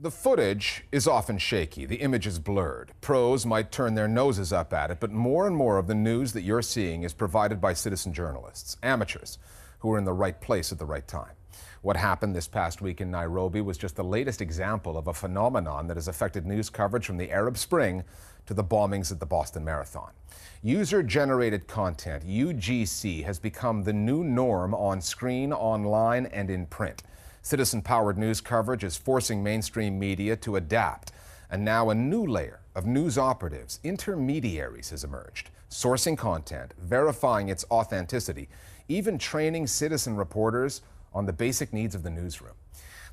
The footage is often shaky. The image is blurred. Pros might turn their noses up at it, but more and more of the news that you're seeing is provided by citizen journalists, amateurs, who are in the right place at the right time. What happened this past week in Nairobi was just the latest example of a phenomenon that has affected news coverage from the Arab Spring to the bombings at the Boston Marathon. User-generated content, UGC, has become the new norm on screen, online, and in print. Citizen-powered news coverage is forcing mainstream media to adapt. And now a new layer of news operatives, intermediaries, has emerged, sourcing content, verifying its authenticity, even training citizen reporters on the basic needs of the newsroom.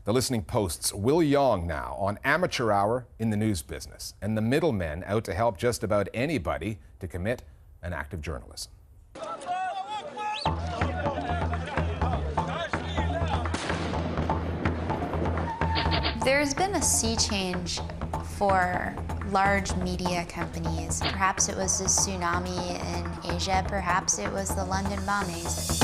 The Listening Post's Will Yong now on amateur hour in the news business, and the middlemen out to help just about anybody to commit an act of journalism. There's been a sea change for large media companies. Perhaps it was the tsunami in Asia, perhaps it was the London bombings.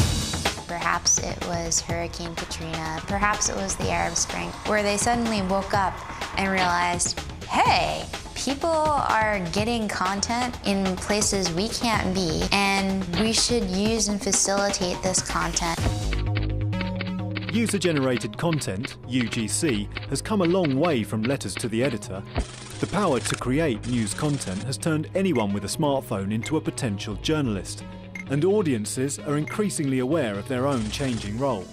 Perhaps it was Hurricane Katrina, perhaps it was the Arab Spring, where they suddenly woke up and realized, hey, people are getting content in places we can't be, and we should use and facilitate this content. User-generated content, UGC, has come a long way from letters to the editor. The power to create news content has turned anyone with a smartphone into a potential journalist, and audiences are increasingly aware of their own changing role.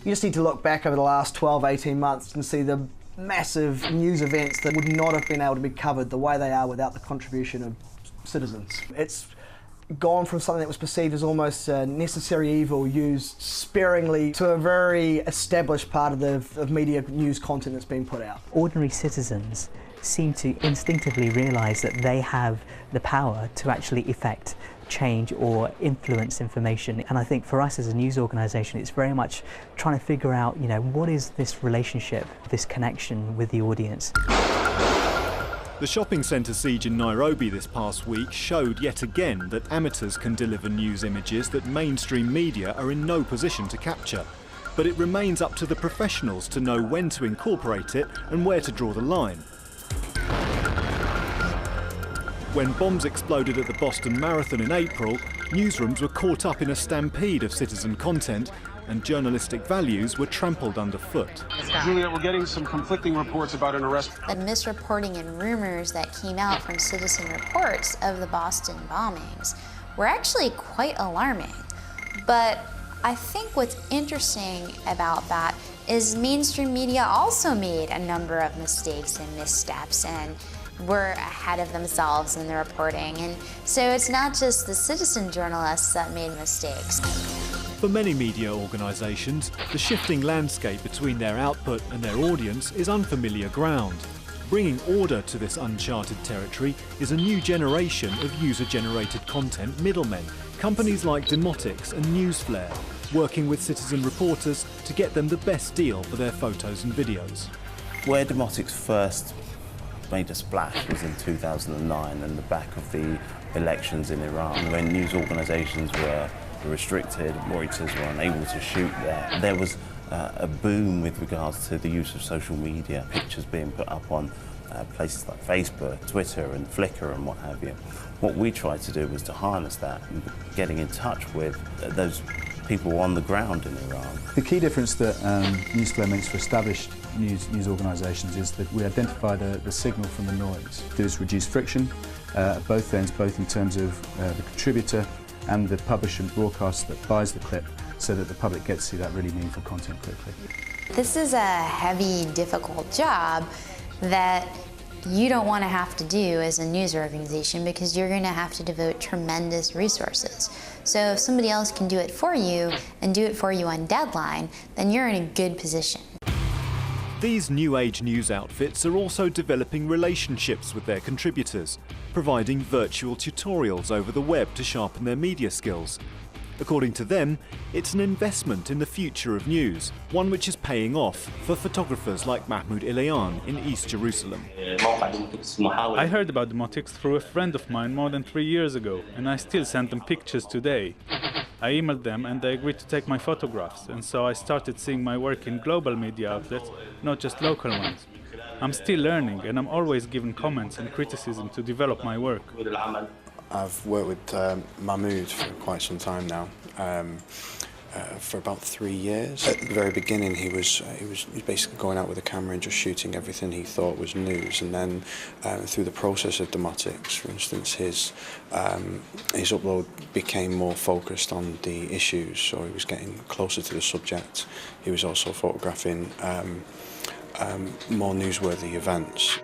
You just need to look back over the last 12, 18 months and see the massive news events that would not have been able to be covered the way they are without the contribution of citizens. It's gone from something that was perceived as almost a necessary evil used sparingly to a very established part of media news content that's been put out. Ordinary citizens seem to instinctively realise that they have the power to actually effect change or influence information, and I think for us as a news organisation it's very much trying to figure out, what is this relationship, this connection with the audience. The shopping centre siege in Nairobi this past week showed yet again that amateurs can deliver news images that mainstream media are in no position to capture. But it remains up to the professionals to know when to incorporate it and where to draw the line. When bombs exploded at the Boston Marathon in April, newsrooms were caught up in a stampede of citizen content, and journalistic values were trampled underfoot. Julia, we're getting some conflicting reports about an arrest. The misreporting and rumors that came out from citizen reports of the Boston bombings were actually quite alarming. But I think what's interesting about that is mainstream media also made a number of mistakes and missteps and were ahead of themselves in the reporting. And so it's not just the citizen journalists that made mistakes. For many media organisations, the shifting landscape between their output and their audience is unfamiliar ground. Bringing order to this uncharted territory is a new generation of user-generated content middlemen, companies like Demotics and Newsflare, working with citizen reporters to get them the best deal for their photos and videos. Where Demotics first made a splash was in 2009 and the back of the elections in Iran, when news organisations were restricted, Reuters were unable to shoot there. There was a boom with regards to the use of social media, pictures being put up on places like Facebook, Twitter and Flickr and what have you. What we tried to do was to harness that and getting in touch with those people on the ground in Iran. The key difference that Newsflare makes for established news organisations is that we identify the signal from the noise. There's reduced friction at both ends, both in terms of the contributor and the publisher and broadcaster that buys the clip, so that the public gets to see that really meaningful content quickly. This is a heavy, difficult job that you don't want to have to do as a news organization, because you're going to have to devote tremendous resources. So if somebody else can do it for you and do it for you on deadline, then you're in a good position. These new age news outfits are also developing relationships with their contributors, providing virtual tutorials over the web to sharpen their media skills. According to them, it's an investment in the future of news, one which is paying off for photographers like Mahmoud Ilayan in East Jerusalem. I heard about Demotics through a friend of mine more than 3 years ago, and I still send them pictures today. I emailed them and they agreed to take my photographs, and so I started seeing my work in global media outlets, not just local ones. I'm still learning, and I'm always given comments and criticism to develop my work. I've worked with Mahmoud for quite some time now, for about 3 years. At the very beginning, he was basically going out with a camera and just shooting everything he thought was news. And then through the process of Demotics, for instance, his upload became more focused on the issues, so he was getting closer to the subject. He was also photographing more newsworthy events.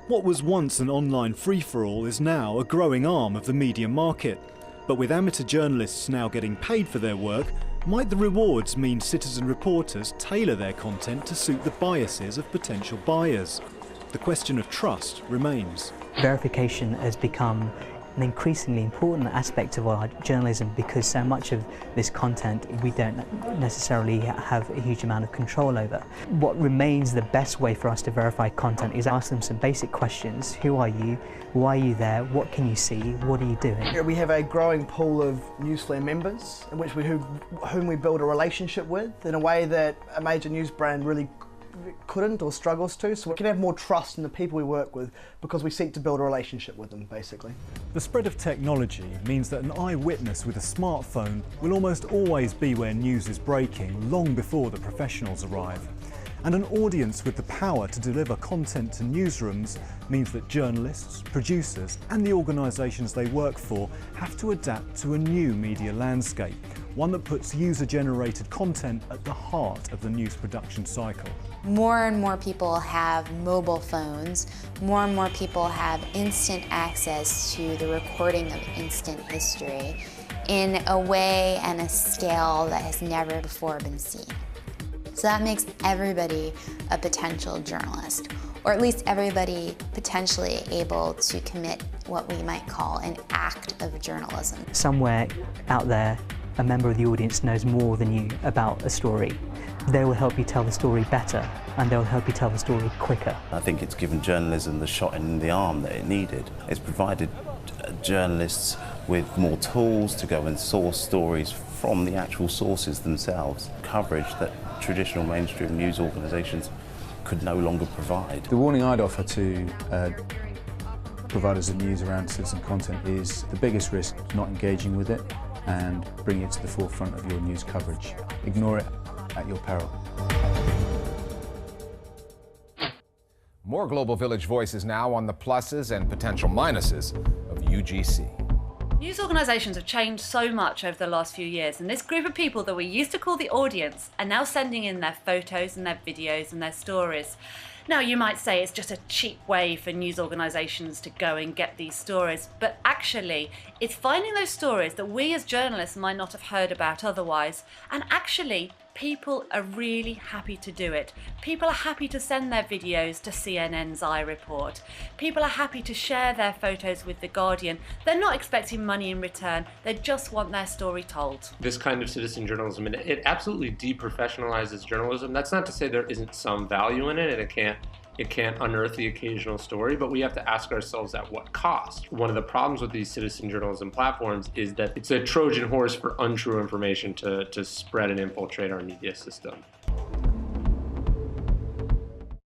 What was once an online free-for-all is now a growing arm of the media market. But with amateur journalists now getting paid for their work, might the rewards mean citizen reporters tailor their content to suit the biases of potential buyers? The question of trust remains. Verification has become an increasingly important aspect of our journalism because so much of this content we don't necessarily have a huge amount of control over. What remains the best way for us to verify content is ask them some basic questions. Who are you? Why are you there? What can you see? What are you doing? We have a growing pool of Newsflare members in which whom we build a relationship with in a way that a major news brand really couldn't or struggles to, so we can have more trust in the people we work with because we seek to build a relationship with them, basically. The spread of technology means that an eyewitness with a smartphone will almost always be where news is breaking long before the professionals arrive. And an audience with the power to deliver content to newsrooms means that journalists, producers and the organisations they work for have to adapt to a new media landscape, one that puts user-generated content at the heart of the news production cycle. More and more people have mobile phones. More and more people have instant access to the recording of instant history in a way and a scale that has never before been seen. So that makes everybody a potential journalist, or at least everybody potentially able to commit what we might call an act of journalism. Somewhere out there, a member of the audience knows more than you about a story. They will help you tell the story better, and they will help you tell the story quicker. I think it's given journalism the shot in the arm that it needed. It's provided journalists with more tools to go and source stories from the actual sources themselves, coverage that traditional mainstream news organisations could no longer provide. The warning I'd offer to providers of news around citizen content is the biggest risk not engaging with it and bringing it to the forefront of your news coverage. Ignore it at your peril. More Global Village voices now on the pluses and potential minuses of UGC. News organisations have changed so much over the last few years, and this group of people that we used to call the audience are now sending in their photos and their videos and their stories. Now, you might say it's just a cheap way for news organisations to go and get these stories, but actually it's finding those stories that we as journalists might not have heard about otherwise, and actually people are really happy to do it. People are happy to send their videos to CNN's iReport. People are happy to share their photos with The Guardian. They're not expecting money in return, they just want their story told. This kind of citizen journalism, and it absolutely deprofessionalizes journalism. That's not to say there isn't some value in it, and it can't unearth the occasional story, but we have to ask ourselves at what cost. One of the problems with these citizen journalism platforms is that it's a Trojan horse for untrue information to spread and infiltrate our media system.